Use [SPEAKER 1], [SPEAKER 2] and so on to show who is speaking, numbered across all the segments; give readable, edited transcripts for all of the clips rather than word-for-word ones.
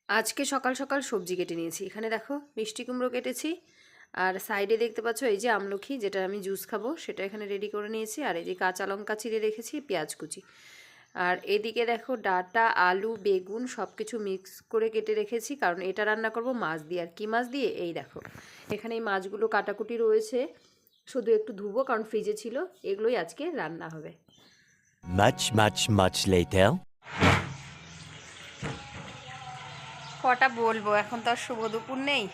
[SPEAKER 1] আজকে সকাল সকাল সবজি কেটে নিয়েছি। এখানে দেখো মিষ্টি কুমড়ো কেটেছি, আর সাইডে দেখতে পাচ্ছ এই যে আমলকি, যেটা আমি জুস খাবো সেটা এখানে রেডি করে নিয়েছি। আর এই যে কাঁচা লঙ্কা চিড়ে রেখেছি, পেঁয়াজ কুচি। আর এদিকে দেখো ডাঁটা, আলু, বেগুন সব কিছু মিক্স করে কেটে রেখেছি, কারণ এটা রান্না করব মাছ দিয়ে। আর কি মাছ দিয়ে, এই দেখো এখানে এই মাছগুলো কাটাকুটি রয়েছে, শুধু একটু ধুবো কারণ ফ্রিজে ছিল। এগুলোই আজকে রান্না হবে।
[SPEAKER 2] Much later.
[SPEAKER 1] কটা বলবো, এখন তো আর শুভ দুপুর নেই,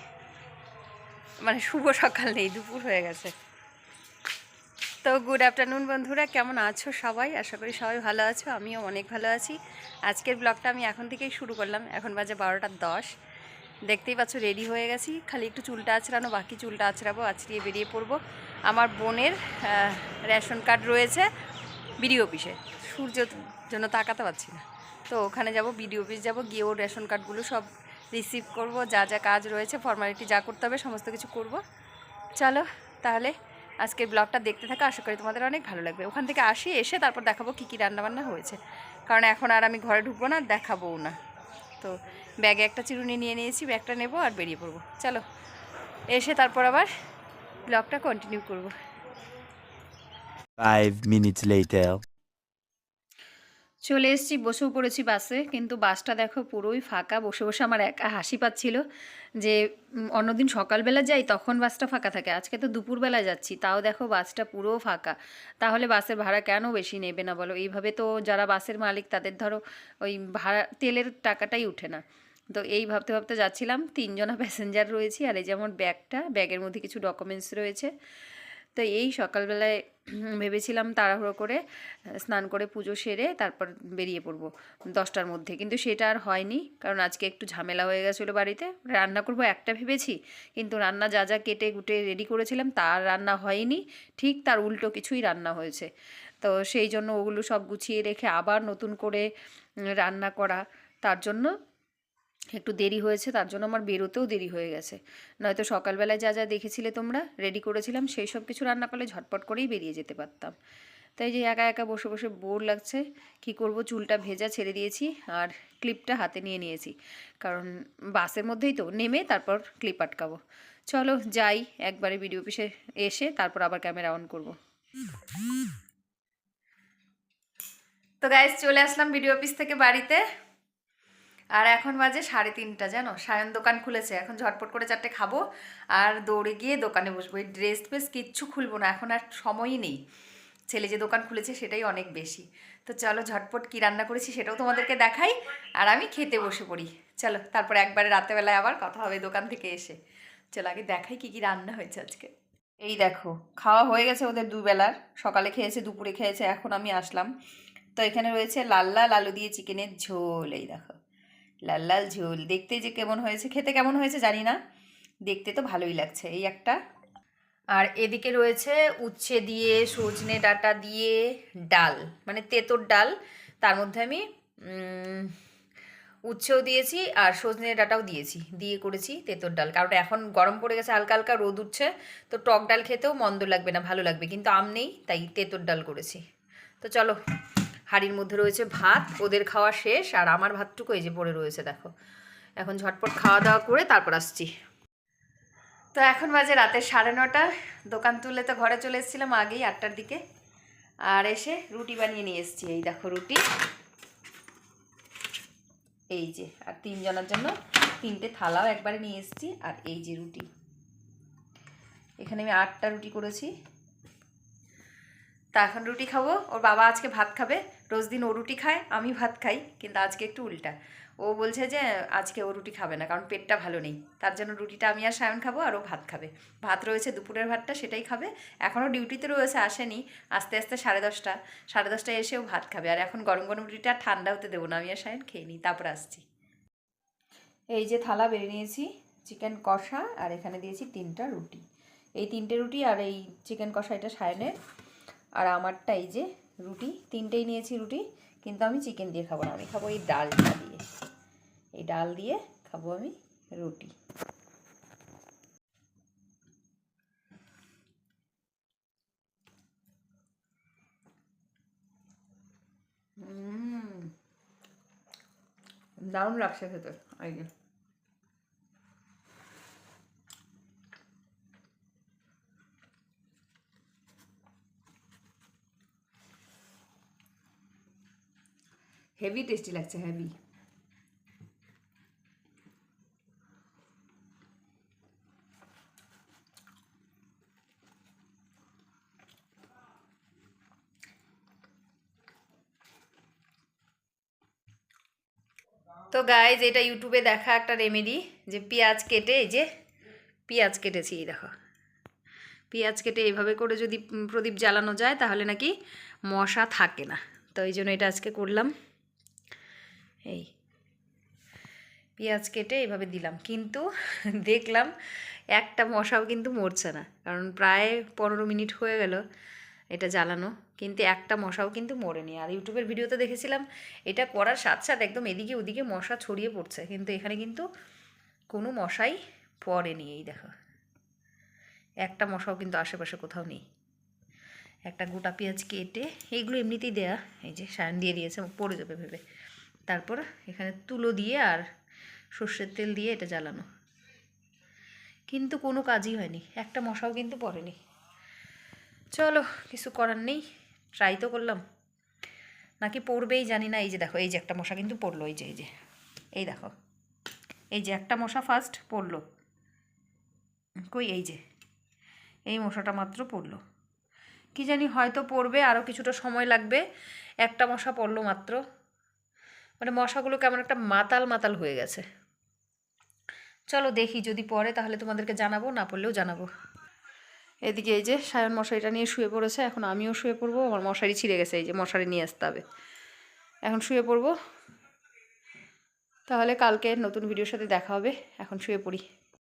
[SPEAKER 1] মানে শুভ সকাল নেই, দুপুর হয়ে গেছে। তো গুড আফটারনুন বন্ধুরা, কেমন আছো সবাই? আশা করি সবাই ভালো আছো, আমিও অনেক ভালো আছি। আজকের ব্লগটা আমি এখন থেকেই শুরু করলাম। এখন বাজে 12টা 10। দেখতেই পাচ্ছ রেডি হয়ে গেছি, খালি একটু চুলটা আঁচড়ানো বাকি, চুলটা আঁচড়াবো, আঁচড়িয়ে বেরিয়ে পড়বো। আমার বোনের রেশন কার্ড রয়েছে বিডিও অফিসে, সূর্যের জন্য তাকাতে পারছি না, তো ওখানে যাব, বিডিও অফিস যাব, গিয়ে ওর রেশন কার্ডগুলো সব রিসিভ করব, যা যা কাজ রয়েছে ফর্মালিটি যা করতে হবে সমস্ত কিছু করব। চলো তাহলে আজকের ব্লগটা দেখতে থাকা, আশা করি তোমাদের অনেক ভালো লাগবে। ওখান থেকে আসি, এসে তারপর দেখাবো কী কী রান্নাবান্না হয়েছে, কারণ এখন আর আমি ঘরে ঢুকবো না, দেখাবোও না। তো ব্যাগে একটা চিরুনি নিয়ে নিয়েছি, ব্যাগটা নেবো আর বেরিয়ে পড়বো। চলো এসে তারপর আবার ব্লগটা কন্টিনিউ করব।
[SPEAKER 2] 5 minutes later.
[SPEAKER 1] চলে এসেছি, বসেও পড়েছি বাসে, কিন্তু বাসটা দেখো পুরোই ফাঁকা। বসে বসে আমার একা হাসি পাচ্ছিল যে অন্যদিন সকালবেলা যাই তখন বাসটা ফাঁকা থাকে, আজকে তো দুপুরবেলা যাচ্ছি, তাও দেখো বাসটা পুরো ফাঁকা। তাহলে বাসের ভাড়া কেন বেশি নেবে না বলো? এইভাবে তো যারা বাসের মালিক তাদের ধরো ওই ভাড়া তেলের টাকাটাই উঠে না। তো এই ভাবতে ভাবতে যাচ্ছিলাম, 3জনা প্যাসেঞ্জার রয়েছি, আর এই যে আমার ব্যাগের মধ্যে কিছু ডকুমেন্টস রয়েছে। তো এই সকালবেলায় ভেবেছিলাম তাড়াহুড়ো করে স্নান করে পুজো সেরে তারপর বেরিয়ে পড়বো 10টার মধ্যে, কিন্তু সেটা আর হয়নি, কারণ আজকে একটু ঝামেলা হয়ে গেছিলো বাড়িতে। রান্না করব একটা ভেবেছি, কিন্তু রান্না যা যা কেটে কুটে রেডি করেছিলাম তার রান্না হয়নি, ঠিক তার উল্টো কিছুই রান্না হয়েছে। তো সেই জন্য ওগুলো সব গুছিয়ে রেখে আবার নতুন করে রান্না করা, তার জন্য একটু দেরি হয়েছে, তার জন্য আমার বেরোতেও দেরি হয়ে গেছে। নয়তো সকালবেলায় যা যা দেখেছিলে তোমরা রেডি করেছিলাম, সেই সব কিছু রান্না করলে ঝটপট করেই বেরিয়ে যেতে পারতাম। তাই যে একা একা বসে বসে বোর লাগছে, কি করব, চুলটা ভেজা ছেড়ে দিয়েছি আর ক্লিপটা হাতে নিয়ে নিয়েছি, কারণ বাসের মধ্যেই তো নেমে তারপর ক্লিপ আটকাবো। চলো যাই, একবারে ভিডিও অফিসে এসে তারপর আবার ক্যামেরা অন করব। তো গাইজ চলে আসলাম ভিডিও অফিস থেকে বাড়িতে, আর এখন বাজে 3:30। জানো, সায়ন দোকান খুলেছে, এখন ঝটপট করে 4টে খাবো আর দৌড়ে গিয়ে দোকানে বসবো। এই ড্রেস ফ্রেস কিচ্ছু খুলবো না, এখন আর সময়ই নেই। ছেলে যে দোকান খুলেছে সেটাই অনেক বেশি। তো চলো ঝটপট কী রান্না করেছি সেটাও তোমাদেরকে দেখাই, আর আমি খেতে বসে পড়ি। চলো তারপরে একবারে রাতেবেলায় আবার কথা হবে দোকান থেকে এসে। চলো আগে দেখাই কী কী রান্না হয়েছে আজকে। এই দেখো, খাওয়া হয়ে গেছে ওদের দুবেলার, সকালে খেয়েছে, দুপুরে খেয়েছে, এখন আমি আসলাম। তো এখানে রয়েছে লাল লাল আলু দিয়ে চিকেনের ঝোল। এই দেখো লাল লাল ঝোল, দেখতে যে কেমন হয়েছে, খেতে কেমন হয়েছে জানি না, দেখতে তো ভালোই লাগছে। এই একটা। আর এদিকে রয়েছে উচ্ছে দিয়ে, সজনে ডাঁটা দিয়ে ডাল, মানে তেঁতোর ডাল। তার মধ্যে আমি উচ্ছেও দিয়েছি আর সজনে ডাঁটাও দিয়েছি, দিয়ে করেছি তেঁতোর ডাল। কারণ এখন গরম পড়ে গেছে, হালকা হালকা রোদ উঠছে, তো টক ডাল খেতেও মন্দ লাগবে না, ভালো লাগবে, কিন্তু আম নেই তাই তেঁতোর ডাল করেছি। তো চলো, হাঁড়ির মধ্যে রয়েছে ভাত, ওদের খাওয়া শেষ, আর আমার ভাতটুকু এই যে পড়ে রয়েছে দেখো। এখন ঝটপট খাওয়া দাওয়া করে তারপর আসছি। তো এখন বাজে রাতের 9:30। দোকান তুলে তো ঘরে চলে এসেছিলাম আগেই 8টার দিকে, আর এসে রুটি বানিয়ে নিয়ে এসেছি। এই দেখো রুটি, এই যে, আর 3জনের জন্য 3টে থালাও একবারে নিয়ে এসেছি। আর এই যে রুটি, এখানে আমি 8টা রুটি করেছি। তা এখন রুটি খাবো, ওর বাবা আজকে ভাত খাবে। রোজ দিন ও রুটি খায়, আমি ভাত খাই, কিন্তু আজকে একটু উল্টা। ও বলছে যে আজকে ও রুটি খাবে না, কারণ পেটটা ভালো নেই, তার জন্য রুটিটা আমি আর সায়ন খাবো, আর ও ভাত খাবে। ভাত রয়েছে দুপুরের ভাতটা, সেটাই খাবে। এখনও ডিউটিতে রয়েছে, আসেনি, আস্তে আস্তে 10:30, 10:30টায় এসেও ভাত খাবে। আর এখন গরম গরম রুটিটা ঠান্ডা হতে দেবো না, আমি আর সায়ন খেয়ে নিই, তারপর আসছি। এই যে থালা বেড়ে নিয়েছি চিকেন কষা, আর এখানে দিয়েছি 3টা রুটি। এই 3টে রুটি আর এই চিকেন কষা এটা সায়নের, আর আমারটা এই যে রুটি, 3টেই নিয়েছি রুটি, কিন্তু আমি চিকেন দিয়ে খাবো না, আমি খাবো এই ডালটা দিয়ে। এই ডাল দিয়ে খাবো আমি রুটি। দারুণ লাগছে খেতে। এই যে হেভি টেস্টি লাগছে, হেভি। তো গাইজ এটা ইউটিউবে দেখা একটা রেমেডি, যে পেঁয়াজ কেটে, এই যে পেঁয়াজ কেটেছি, এই দেখো পেঁয়াজ কেটে এইভাবে করে যদি প্রদীপ জ্বালানো যায় তাহলে নাকি মশা থাকে না। তো এই জন্য এটা আজকে করলাম। এই পেঁয়াজ কেটে এইভাবে দিলাম, কিন্তু দেখলাম একটা মশাও কিন্তু মরছে না, কারণ প্রায় 15 মিনিট হয়ে গেল এটা জ্বালানো, কিন্তু একটা মশাও কিন্তু মরেনি। আর ইউটিউবের ভিডিওতে দেখেছিলাম এটা করার সাথে সাথে একদম এদিকে ওদিকে মশা ছড়িয়ে পড়ছে, কিন্তু এখানে কিন্তু কোনো মশাই পড়েনি। এই দেখো একটা মশাও কিন্তু আশেপাশে কোথাও নেই। একটা গোটা পেঁয়াজ কেটে, এইগুলো এমনিতেই দেয়া, এই যে সায়ন দিয়ে দিয়েছে, পড়ে যাবে ভেবে, তারপর এখানে তুলো দিয়ে আর সর্ষের তেল দিয়ে এটা জ্বালানো, কিন্তু কোনো কাজই হয়নি, একটা মশাও কিন্তু পড়েনি। চলো কিছু করার নেই, ট্রাই তো করলাম, নাকি পড়বেই জানি না। এই যে দেখো, এই যে একটা মশা কিন্তু পড়লো, এই যে এই দেখো, এই যে একটা মশা ফার্স্ট পড়লো, কই এই যে এই মশাটা মাত্র পড়লো, কি জানি হয়তো পড়বে, আরও কিছুটা সময় লাগবে। একটা মশা পড়লো মাত্র, মানে মশাগুলো কেমন একটা মাতাল মাতাল হয়ে গেছে। চলো দেখি, যদি পড়ে তাহলে তোমাদেরকে জানাবো, না পড়লেও জানাবো। এদিকে এই যে সায়ন মশারিটা নিয়ে শুয়ে পড়েছে, এখন আমিও শুয়ে পড়বো। আমার মশারি ছিঁড়ে গেছে, এই যে মশারি নিয়ে আসতে হবে, এখন শুয়ে পড়বো। তাহলে কালকে নতুন ভিডিওর সাথে দেখা হবে, এখন শুয়ে পড়ি।